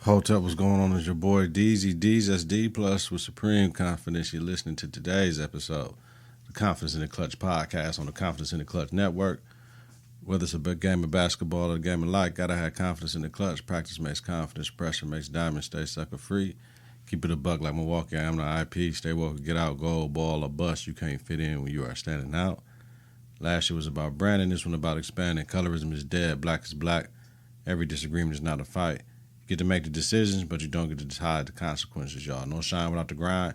Hotel, what's going on? Is your boy DZ D's SD Plus with Supreme Confidence. You're listening to today's episode, the Confidence in the Clutch podcast on the Confidence in the Clutch network. Whether it's a big game of basketball or a game of life, gotta have confidence in the clutch. Practice makes confidence, pressure makes diamonds, stay sucker free. Keep it a buck like Milwaukee. I am the IP. Stay woke, get out, goal, ball, or bust. You can't fit in when you are standing out. Last year was about branding. This one about expanding. Colorism is dead. Black is black. Every disagreement is not a fight. You get to make the decisions, but you don't get to decide the consequences, y'all. No shine without the grind.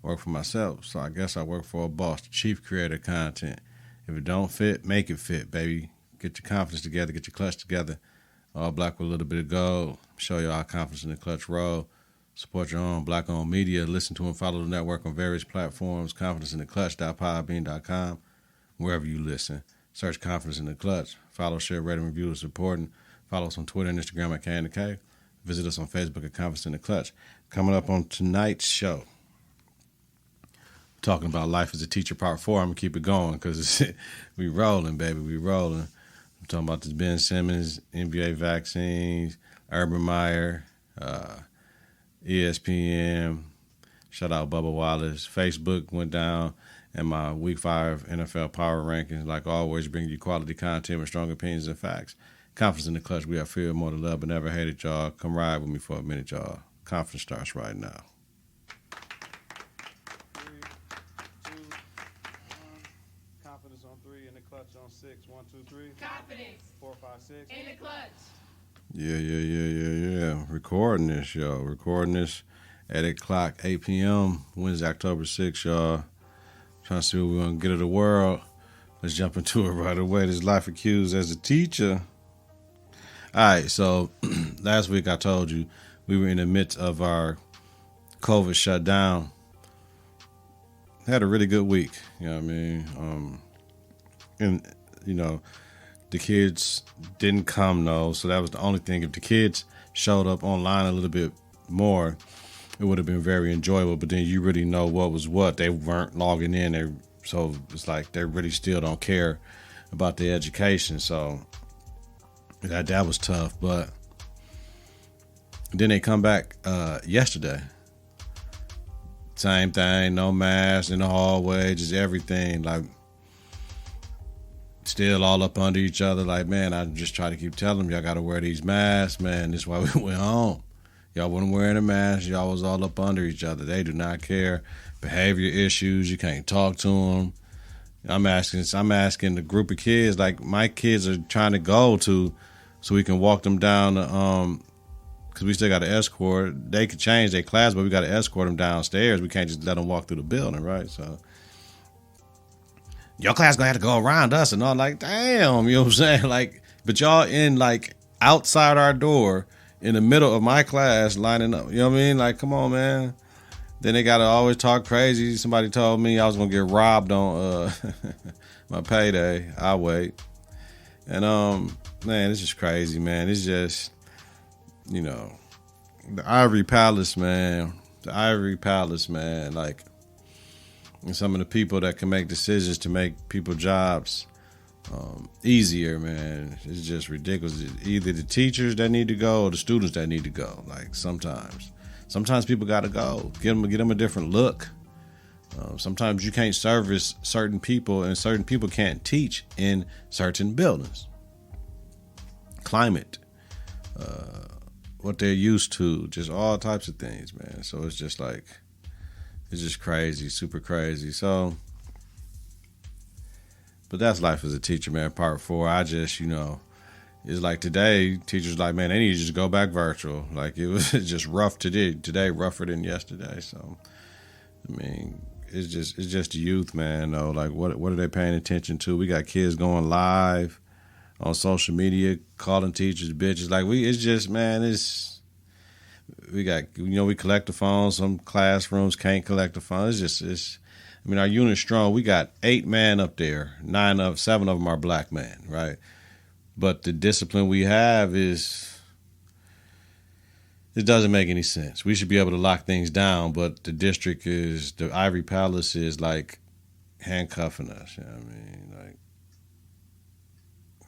I work for myself, so I guess I work for a boss, the chief creator of content. If it don't fit, make it fit, baby. Get your confidence together. Get your clutch together. All black with a little bit of gold. Show you our confidence in the clutch roll. Support your own black-owned media. Listen to and follow the network on various platforms. Confidenceintheclutch.podbean.com. Wherever you listen. Search Confidence in the Clutch. Follow, share, rate, and review is important. Follow us on Twitter and Instagram at K&K. Visit us on Facebook at Confidence in the Clutch. Coming up on tonight's show, talking about life as a teacher, part 4. I'm going to keep it going because we rolling, baby. We rolling. I'm talking about this Ben Simmons, NBA vaccines, Urban Meyer, ESPN. Shout out Bubba Wallace. Facebook went down, and my Week 5 NFL Power Rankings. Like always, bring you quality content with strong opinions and facts. Confidence in the Clutch. We have fear more to love, but never hated, y'all. Come ride with me for a minute, y'all. Confidence starts right now. 3, 2, 1. Confidence on 3, in the clutch on 6. 1, 2, 3. Confidence 4, 5, 6. in the clutch. Yeah. Recording this, y'all. Recording this at 8 p.m. Wednesday, October 6th, y'all. Trying to see what we're going to get of the world. Let's jump into it right away. This life accused as a teacher. All right, so last week I told you we were in the midst of our COVID shutdown. Had a really good week, you know what I mean? And, you know, the kids didn't come, though, so that was the only thing. If the kids showed up online a little bit more, it would have been very enjoyable, but then you really know what was what. They weren't logging in, so it's like they really still don't care about their education, so that was tough. But then they come back yesterday. Same thing, no mask in the hallway, just everything, like still all up under each other. Like, man, I just try to keep telling them, y'all got to wear these masks, man. This is why we went home. Y'all wasn't wearing a mask. Y'all was all up under each other. They do not care. Behavior issues. You can't talk to them. I'm asking the group of kids, like my kids are trying to go to, so we can walk them down because we still got to escort. They could change their class, but we got to escort them downstairs. We can't just let them walk through the building, right? So your class gonna have to go around us and all. Like, damn, you know what I'm saying? Like, but y'all in like outside our door in the middle of my class lining up. You know what I mean? Like, come on, man. Then they gotta always talk crazy. Somebody told me I was gonna get robbed on my payday. I'll wait. And man, it's just crazy, man. It's just, you know, the Ivory Palace, man. Like, and some of the people that can make decisions to make people's jobs easier, man. It's just ridiculous. Either the teachers that need to go or the students that need to go. Like, sometimes people got to go. Get them a different look. Sometimes you can't service certain people, and certain people can't teach in certain buildings. Climate, what they're used to, just all types of things, man. So it's just like, it's just crazy, super crazy. So, but that's life as a teacher, man. Part 4. I just, you know, it's like today, teachers like, man, they need to just go back virtual. Like, it was just rough today, rougher than yesterday. So, I mean, it's just the youth, man. Though, like, what are they paying attention to? We got kids going live on social media, calling teachers bitches. Like, it's just, man, we got, you know, we collect the phones. Some classrooms can't collect the phones. I mean, our unit's strong. We got 8 men up there. 7 of them are black men, right? But the discipline we have it doesn't make any sense. We should be able to lock things down, but the Ivory Palace is like handcuffing us. You know what I mean?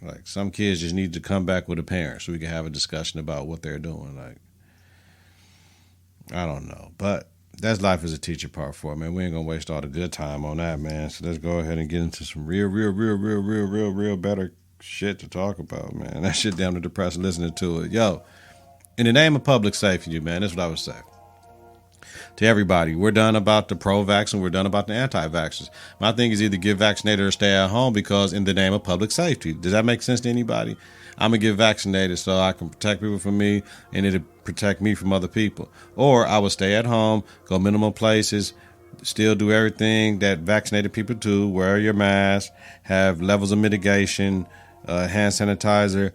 Like some kids just need to come back with a parent so we can have a discussion about what they're doing. Like, I don't know. But that's life as a teacher part 4, man. We ain't gonna waste all the good time on that, man. So let's go ahead and get into some real better shit to talk about, man. That shit damn to depressing listening to it. Yo, in the name of public safety, man, that's what I would say. To everybody, we're done about the pro-vax and we're done about the anti-vaxxers. My thing is either get vaccinated or stay at home because in the name of public safety. Does that make sense to anybody? I'm going to get vaccinated so I can protect people from me and it'll protect me from other people. Or I will stay at home, go minimum places, still do everything that vaccinated people do, wear your mask, have levels of mitigation, hand sanitizer,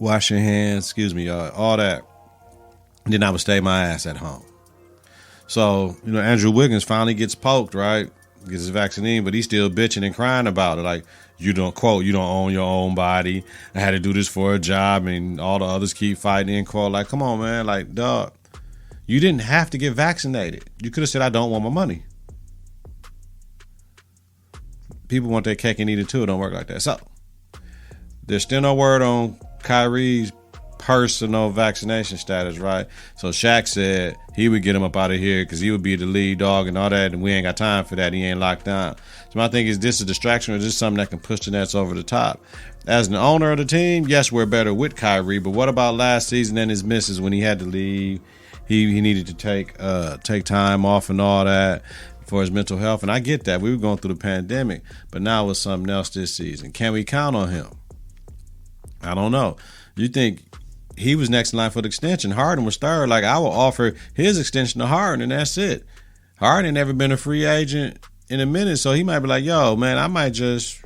wash your hands, all that. And then I would stay my ass at home. So, Andrew Wiggins finally gets poked, right? Gets his vaccine, but he's still bitching and crying about it. Like, you don't own your own body. I had to do this for a job and all the others keep fighting, end quote. Like, come on, man. Like, dog, you didn't have to get vaccinated. You could have said, I don't want my money. People want their cake and eat it too. It don't work like that. So, there's still no word on Kyrie's personal vaccination status, right? So Shaq said he would get him up out of here because he would be the lead dog and all that, and we ain't got time for that. He ain't locked down. So my thing is, this a distraction or is this something that can push the Nets over the top? As an owner of the team, yes, we're better with Kyrie, but what about last season and his misses when he had to leave? He needed to take time off and all that for his mental health, and I get that. We were going through the pandemic, but now it's something else this season. Can we count on him? I don't know. You think he was next in line for the extension. Harden was third. Like, I will offer his extension to Harden, and that's it. Harden ain't never been a free agent in a minute, so he might be like, yo, man, I might just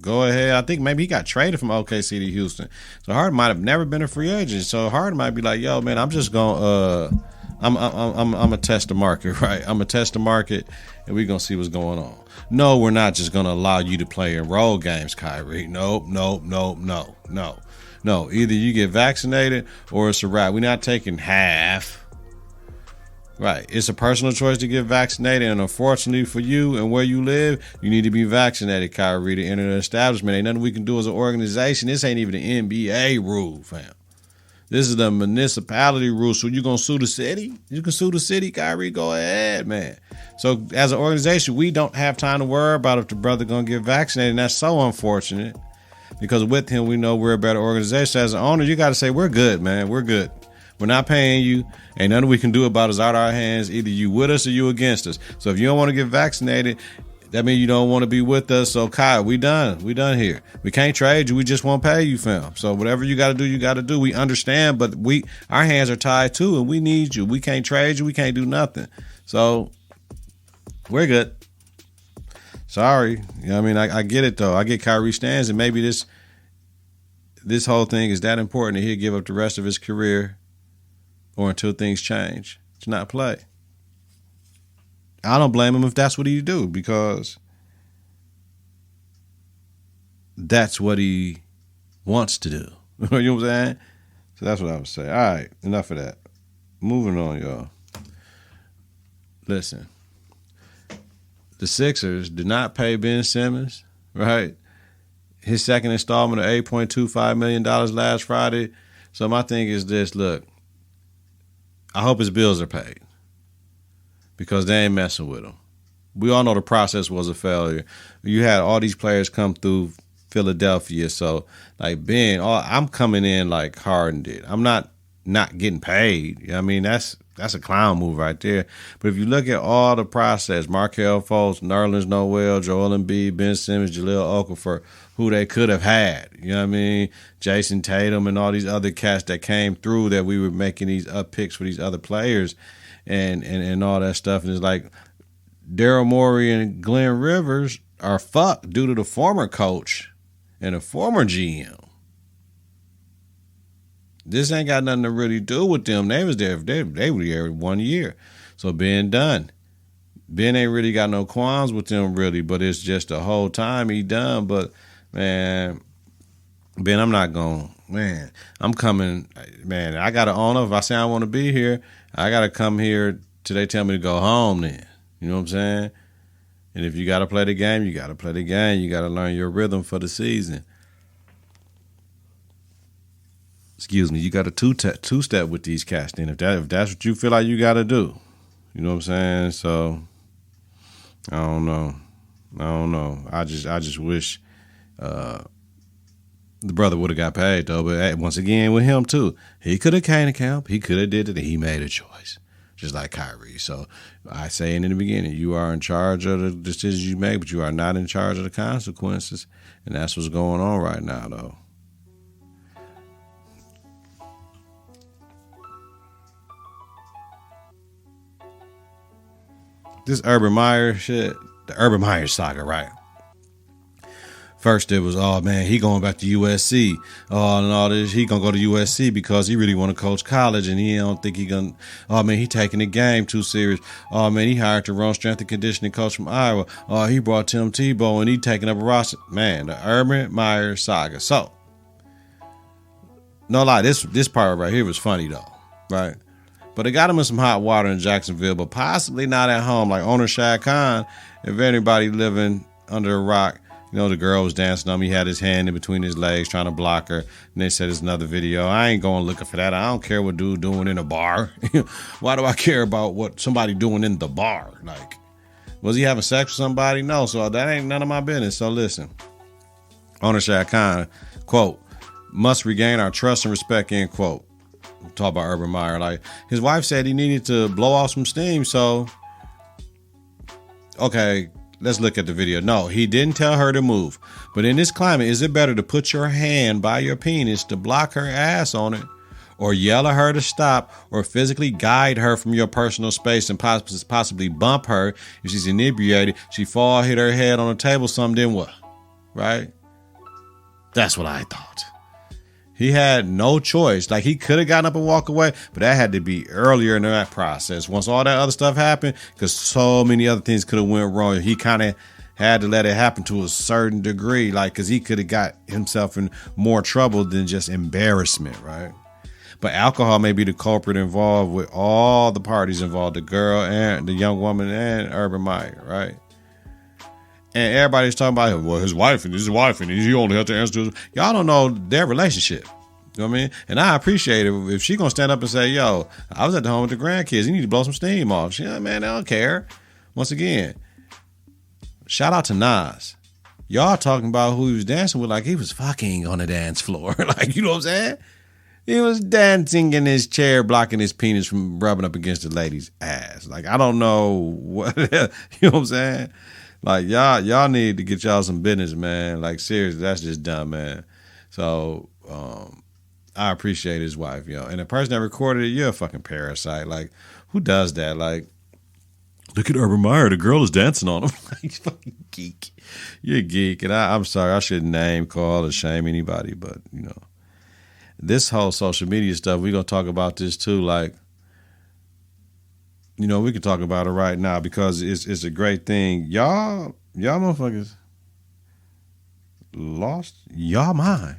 go ahead. I think maybe he got traded from OKC to Houston. So Harden might have never been a free agent. So Harden might be like, yo, man, I'm just going I'm gonna test the market, right? I'm gonna test the market, and we're gonna see what's going on. No, we're not just gonna allow you to play in role games, Kyrie. Nope. No, either you get vaccinated or it's a wrap. We're not taking half. Right. It's a personal choice to get vaccinated, and unfortunately for you and where you live, you need to be vaccinated, Kyrie, to enter the establishment. Ain't nothing we can do as an organization. This ain't even the NBA rule, fam. This is the municipality rule. So you gonna sue the city? You can sue the city, Kyrie. Go ahead, man. So as an organization, we don't have time to worry about if the brother gonna get vaccinated, and that's so unfortunate. Because with him, we know we're a better organization. As an owner, you got to say, we're good, man. We're good. We're not paying you. Ain't nothing we can do about it. It's out of our hands. Either you with us or you against us. So if you don't want to get vaccinated, that means you don't want to be with us. So, Kyle, we done. We done here. We can't trade you. We just won't pay you, fam. So whatever you got to do, you got to do. We understand, but our hands are tied too, and we need you. We can't trade you. We can't do nothing. So we're good. Sorry. I get it, though. I get Kyrie stands, and maybe this whole thing is that important that he'll give up the rest of his career or until things change to not play. I don't blame him if that's what he do, because that's what he wants to do. You know what I'm saying? So that's what I would say. All right, enough of that. Moving on, y'all. Listen. The Sixers did not pay Ben Simmons, right? His second installment of $8.25 million last Friday. So my thing is this, look, I hope his bills are paid because they ain't messing with him. We all know the process was a failure. You had all these players come through Philadelphia. So, like, Ben, I'm coming in like Harden did. I'm not getting paid. That's a clown move right there. But if you look at all the process, Markelle Fultz, Nerlens Noel, Joel Embiid, Ben Simmons, Jahlil Okafor, who they could have had, Jason Tatum and all these other cats that came through that we were making these up picks for these other players and all that stuff. And it's like Daryl Morey and Glenn Rivers are fucked due to the former coach and the former GM. This ain't got nothing to really do with them. They was there. They were there 1 year. So Ben done. Ben ain't really got no qualms with them really, but it's just the whole time he done. But, man, Ben, I'm not going, man, I'm coming, man, I got to own up. If I say I want to be here, I got to come here till they tell me to go home then. You know what I'm saying? And if you got to play the game, you got to play the game. You got to learn your rhythm for the season. You got a two-step with these cats. Then if that's what you feel like you got to do, you know what I'm saying? So I don't know. I just wish the brother would have got paid though. But hey, once again with him too, he could have came to camp. He could have did it. And he made a choice, just like Kyrie. So I say in the beginning, you are in charge of the decisions you make, but you are not in charge of the consequences. And that's what's going on right now, though. This Urban Meyer shit, the Urban Meyer saga, right? First it was, oh man, he going back to USC, and all this. He gonna go to USC because he really want to coach college, and he don't think he gonna. Oh man, he taking the game too serious. Oh man, he hired the wrong strength and conditioning coach from Iowa. Oh, he brought Tim Tebow, and he taking up a roster. Man, the Urban Meyer saga. So, no lie, this part right here was funny though, right? But it got him in some hot water in Jacksonville, but possibly not at home. Like owner Shad Khan, if anybody living under a rock, you know, the girl was dancing on him. He had his hand in between his legs trying to block her. And they said it's another video. I ain't going looking for that. I don't care what dude doing in a bar. Why do I care about what somebody doing in the bar? Like, was he having sex with somebody? No, so that ain't none of my business. So listen, owner Shad Khan, quote, must regain our trust and respect, end quote. Talk about Urban Meyer. Like, his wife said he needed to blow off some steam. So, okay, let's look at the video. No, he didn't tell her to move. But in this climate, is it better to put your hand by your penis to block her ass on it, or yell at her to stop, or physically guide her from your personal space and possibly bump her if she's inebriated? She fall, hit her head on the table, something, then what? Right? That's what I thought. He had no choice. Like, he could have gotten up and walked away, but that had to be earlier in that process. Once all that other stuff happened, because so many other things could have went wrong, he kind of had to let it happen to a certain degree, like, because he could have got himself in more trouble than just embarrassment, right? But alcohol may be the culprit involved with all the parties involved, the girl and the young woman and Urban Meyer, right? And everybody's talking about, well, his wife and he only has to answer to. Y'all don't know their relationship. You know what I mean? And I appreciate it if she gonna stand up and say, yo, I was at the home with the grandkids. You need to blow some steam off. She, man, I don't care. Once again, shout out to Nas. Y'all talking about who he was dancing with like he was fucking on the dance floor. Like, you know what I'm saying? He was dancing in his chair, blocking his penis from rubbing up against the lady's ass. Like, I don't know what, you know what I'm saying? Like, y'all need to get y'all some business, man. Like, seriously, that's just dumb, man. So, I appreciate his wife, yo. And the person that recorded it, you're a fucking parasite. Like, who does that? Like, look at Urban Meyer. The girl is dancing on him. You fucking geek. You're a geek. And I'm sorry, I shouldn't name, call, or shame anybody. But, you know, this whole social media stuff, we're going to talk about this too. Like, you know, we can talk about it right now because it's a great thing. Y'all motherfuckers lost y'all mind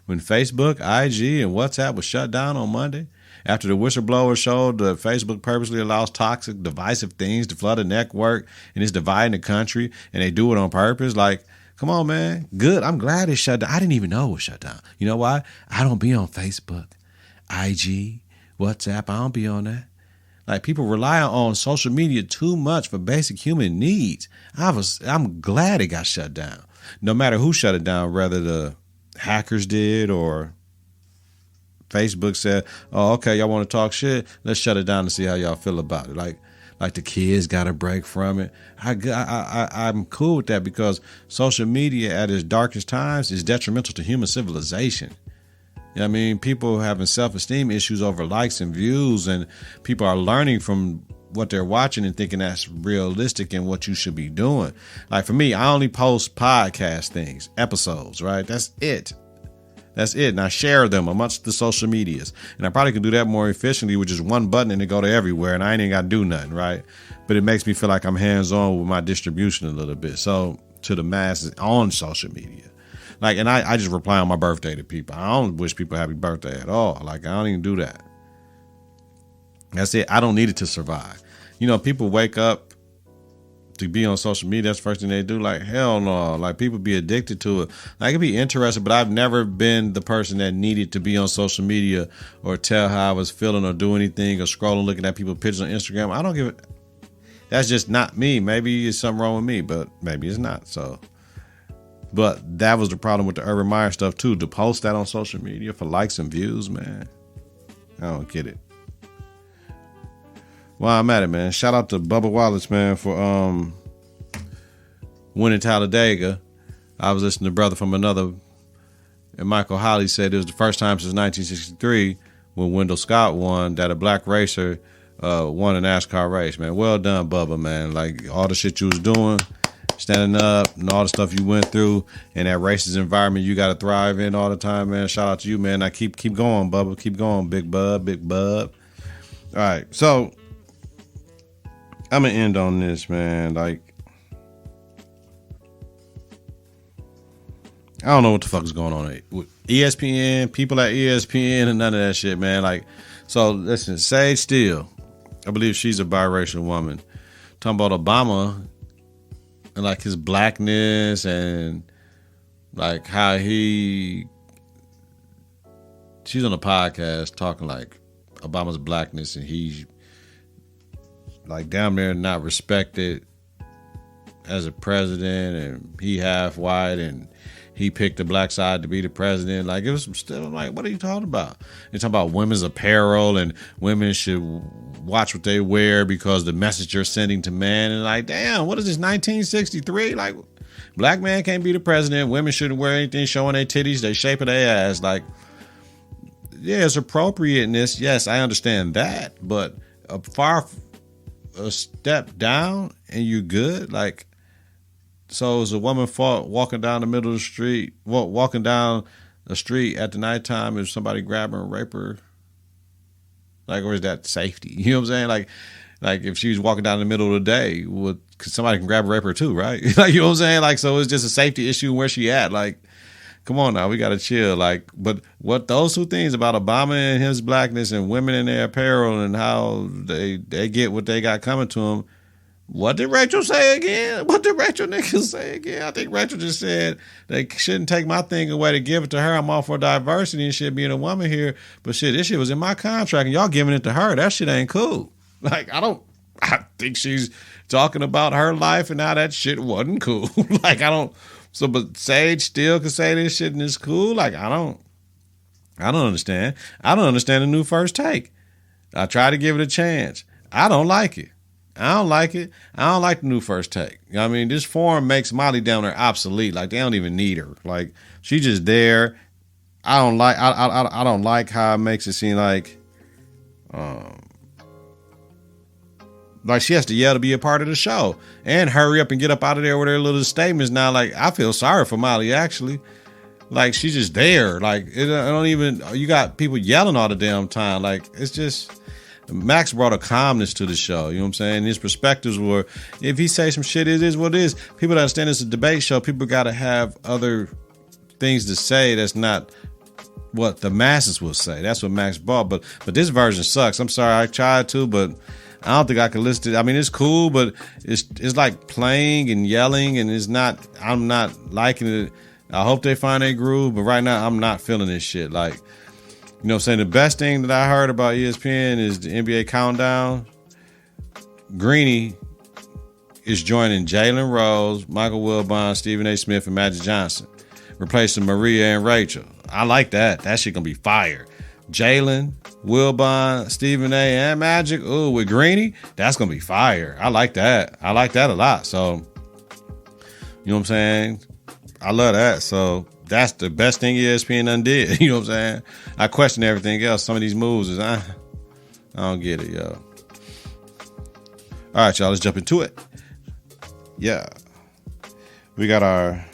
when Facebook, IG, and WhatsApp was shut down on Monday after the whistleblower showed that Facebook purposely allows toxic, divisive things to flood the network and it's dividing the country, and they do it on purpose. Like, come on, man. Good. I'm glad it's shut down. I didn't even know it was shut down. You know why? I don't be on Facebook, IG, WhatsApp. I don't be on that. Like, people rely on social media too much for basic human needs. I'm glad it got shut down. No matter who shut it down, whether the hackers did or Facebook said, oh, okay, y'all want to talk shit? Let's shut it down and see how y'all feel about it. Like the kids got a break from it. I'm cool with that because social media at its darkest times is detrimental to human civilization. You know what I mean? People having self-esteem issues over likes and views, and people are learning from what they're watching and thinking that's realistic and what you should be doing. Like, for me, I only post podcast things, episodes, right? That's it. And I share them amongst the social medias. And I probably could do that more efficiently with just one button and it go to everywhere, and I ain't even got to do nothing, right? But it makes me feel like I'm hands-on with my distribution a little bit. So, to the masses on social media. Like, and I just reply on my birthday to people. I don't wish people happy birthday at all. Like, I don't even do that. That's it. I don't need it to survive. You know, people wake up to be on social media. That's the first thing they do. Like, hell no. Like, people be addicted to it. I could be interested, but I've never been the person that needed to be on social media or tell how I was feeling or do anything or scrolling, looking at people's pictures on Instagram. I don't give it. That's just not me. Maybe it's something wrong with me, but maybe it's not. So, but that was the problem with the Urban Meyer stuff too. To post that on social media for likes and views, man. I don't get it. Well, I'm at it, man. Shout out to Bubba Wallace, man, for winning Talladega. I was listening to Brother from Another, and Michael Holly said it was the first time since 1963 when Wendell Scott won that a black racer won a NASCAR race, man. Well done, Bubba, man. Like, all the shit you was doing, standing up, and all the stuff you went through, and that racist environment you got to thrive in all the time, man. Shout out to you, man. Now keep going, Bubba. Keep going, big bub. All right, so I'm going to end on this, man. Like, I don't know what the fuck is going on with ESPN, people at ESPN, and none of that shit, man. Like, so listen, Sage Steele, I believe she's a biracial woman, talking about Obama and like his blackness and like how she's on a podcast talking like Obama's blackness and he's like damn near not respected as a president, and he half white and he picked the black side to be the president. Like, it was some stuff. I'm like, what are you talking about? You're talking about women's apparel and women should watch what they wear because the message you're sending to men. And like, damn, what is this, 1963? Like, black man can't be the president. Women shouldn't wear anything showing their titties, they shape of their ass. Like, yeah, it's appropriateness. Yes, I understand that. But a step down and you good? Like, so is a woman walking down the middle of the street, walking down the street at the nighttime, if somebody grab her and rape her? Like, or is that safety? You know what I'm saying? Like if she's walking down the middle of the day, cause somebody can grab and rape her too, right? Like, you know what I'm saying? Like, so it's just a safety issue where she at. Like, come on now, we gotta chill. Like, but what those two things about Obama and his blackness and women in their apparel and how they get what they got coming to them. What did Rachel say again? What did Rachel niggas say again? I think Rachel just said they shouldn't take my thing away to give it to her. I'm all for diversity and shit, being a woman here. But shit, this shit was in my contract and y'all giving it to her. That shit ain't cool. Like, I think she's talking about her life and how that shit wasn't cool. Like, but Sage still can say this shit and it's cool. Like, I don't understand. I don't understand the new First Take. I try to give it a chance. I don't like it. I don't like it. I don't like the new First Take. I mean, this forum makes Molly down there obsolete. Like, they don't even need her. Like, she's just there. I don't like how it makes it seem like she has to yell to be a part of the show and hurry up and get up out of there with her little statements. Now, like, I feel sorry for Molly, actually. Like, she's just there. Like, you got people yelling all the damn time. Like, it's just, Max brought a calmness to the show. You know what I'm saying? His perspectives were, if he say some shit, it is what it is. People that understand it's a debate show. People got to have other things to say that's not what the masses will say. That's what Max brought. But this version sucks. I'm sorry, I tried to, but I don't think I can list it. I mean, it's cool, but it's like playing and yelling, and I'm not liking it. I hope they find a groove, but right now I'm not feeling this shit. Like, you know what I'm saying? The best thing that I heard about ESPN is the NBA Countdown. Greeny is joining Jalen Rose, Michael Wilbon, Stephen A. Smith, and Magic Johnson, replacing Maria and Rachel. I like that. That shit gonna be fire. Jalen, Wilbon, Stephen A., and Magic. Ooh, with Greeny, that's gonna be fire. I like that. I like that a lot. So, you know what I'm saying? I love that. So that's the best thing ESPN done did. You know what I'm saying? I question everything else. Some of these moves is, I don't get it, yo. All right, y'all, let's jump into it. Yeah. We got our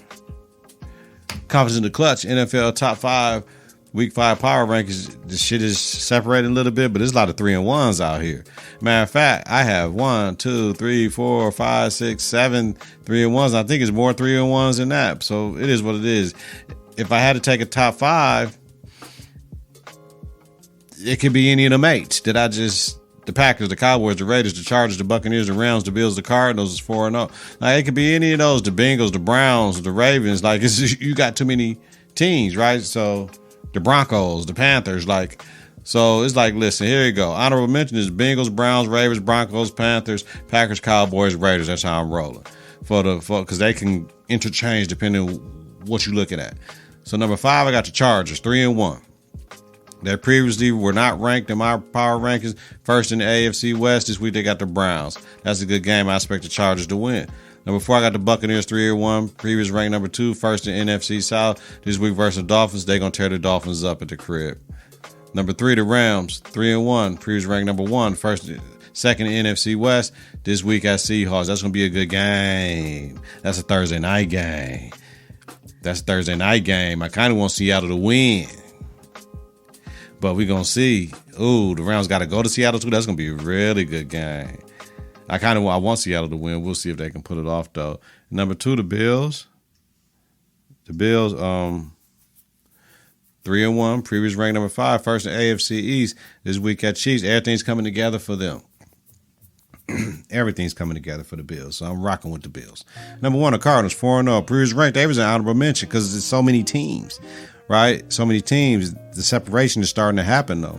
Confidence in the Clutch NFL Top 5 Week 5 Power Rankings. This shit is separated a little bit, but there's a lot of 3-and-1s out here. Matter of fact, I have 1, 2, 3, 4, 5, 6, 7 3-and-1s. I think it's more 3-and-1s than that. So it is what it is. If I had to take a top 5, it could be any of the mates that I just the Packers, the Cowboys, the Raiders, the Chargers, the Buccaneers, the Rams, the Bills, the Cardinals is 4-0. Like, it could be any of those, the Bengals, the Browns, the Ravens. Like, it's just, you got too many teams, right? So the Broncos, the Panthers, like, so it's like, listen, here you go. Honorable mention is Bengals, Browns, Ravens, Broncos, Panthers, Packers, Cowboys, Raiders. That's how I'm rolling because they can interchange depending on what you're looking at. So number 5, I got the Chargers, 3-1. They previously were not ranked in my power rankings. First in the AFC West. This week they got the Browns. That's a good game. I expect the Chargers to win. Number 4, I got the Buccaneers 3-1. Previous ranked number 2. First in NFC South. This week versus the Dolphins. They're going to tear the Dolphins up at the crib. Number 3, the Rams 3-1. Previous ranked number 1. Second in NFC West. This week at Seahawks. That's going to be a good game. That's a Thursday night game. I kind of want Seattle to win. But we're going to see. Ooh, the Rams got to go to Seattle too. That's going to be a really good game. I want Seattle to win. We'll see if they can pull it off, though. Number 2, the Bills. The Bills, 3-1. Previous ranked number 5. First in AFC East. This week at Chiefs. Everything's coming together for them. Everything's coming together for the Bills. So I'm rocking with the Bills. Number 1, the Cardinals, 4-0. Previous ranked, they was an honorable mention because there's so many teams. Right? So many teams. The separation is starting to happen, though.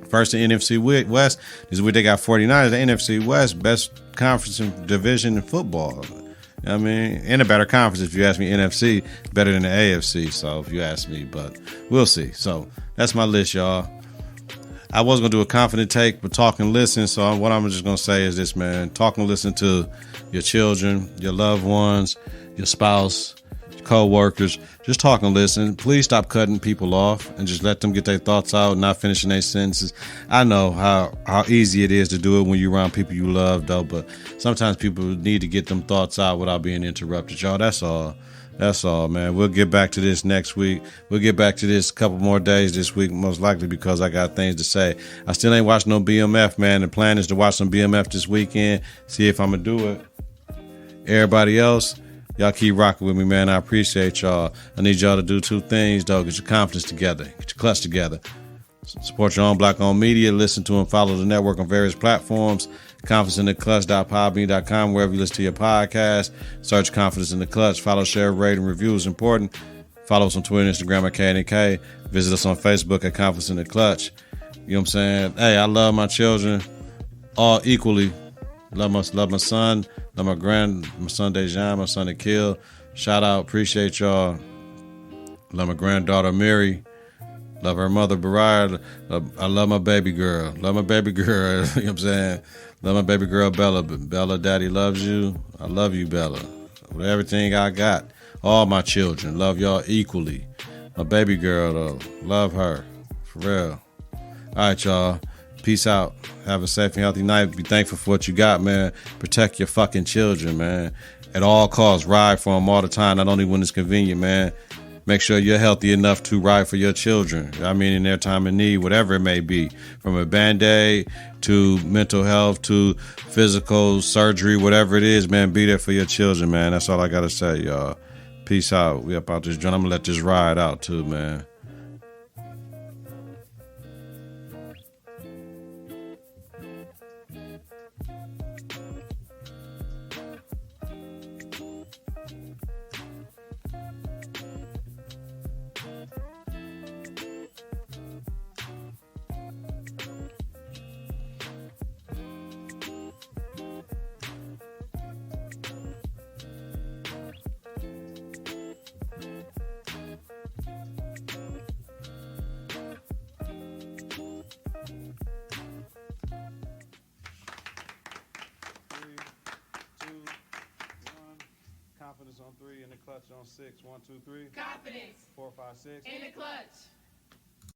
First in NFC West. This week they got 49ers. The NFC West, best conference and division in football. I mean, in a better conference, if you ask me. NFC, better than the AFC. So if you ask me, but we'll see. So that's my list, y'all. I was going to do a confident take, but talk and listen. So what I'm just going to say is this, man. Talk and listen to your children, your loved ones, your spouse, co-workers. Just talk and listen. Please stop cutting people off and just let them get their thoughts out, not finishing their sentences. I know how easy it is to do it when you're around people you love, though, but sometimes people need to get them thoughts out without being interrupted. Y'all, that's all. That's all, man. We'll get back to this next week. We'll get back to this a couple more days this week, most likely because I got things to say. I still ain't watched no BMF, man. The plan is to watch some BMF this weekend, see if I'm going to do it. Everybody else, y'all keep rocking with me, man. I appreciate y'all. I need y'all to do 2 things, though. Get your confidence together. Get your clutch together. Support your own black-owned media. Listen to and follow the network on various platforms. Konfidenceintheklutch.podbean.com, wherever you listen to your podcast. Search Confidence in the Clutch. Follow, share, rate, and review is important. Follow us on Twitter and Instagram at KNK. Visit us on Facebook at Confidence in the Clutch. You know what I'm saying? Hey, I love my children all equally. Love my son. Love my son Dejan, my son Akil. Shout out, appreciate y'all. Love my granddaughter Mary. Love her mother Baraya. I love my baby girl. Love my baby girl. You know what I'm saying? Love my baby girl Bella. Bella, daddy loves you. I love you, Bella. With everything I got. All my children. Love y'all equally. My baby girl, though. Love her. For real. All right, y'all. Peace out. Have a safe and healthy night. Be thankful for what you got, man. Protect your fucking children, man. At all costs. Ride for them all the time. Not only when it's convenient, man. Make sure you're healthy enough to ride for your children. I mean, in their time of need, whatever it may be. From a Band-Aid to mental health to physical surgery, whatever it is, man, be there for your children, man. That's all I got to say, y'all. Peace out. We up out this joint. I'm going to let this ride out, too, man. Confidence on 3 in the clutch on 6. 1, 2, 3. Confidence 4, 5, 6. in the clutch.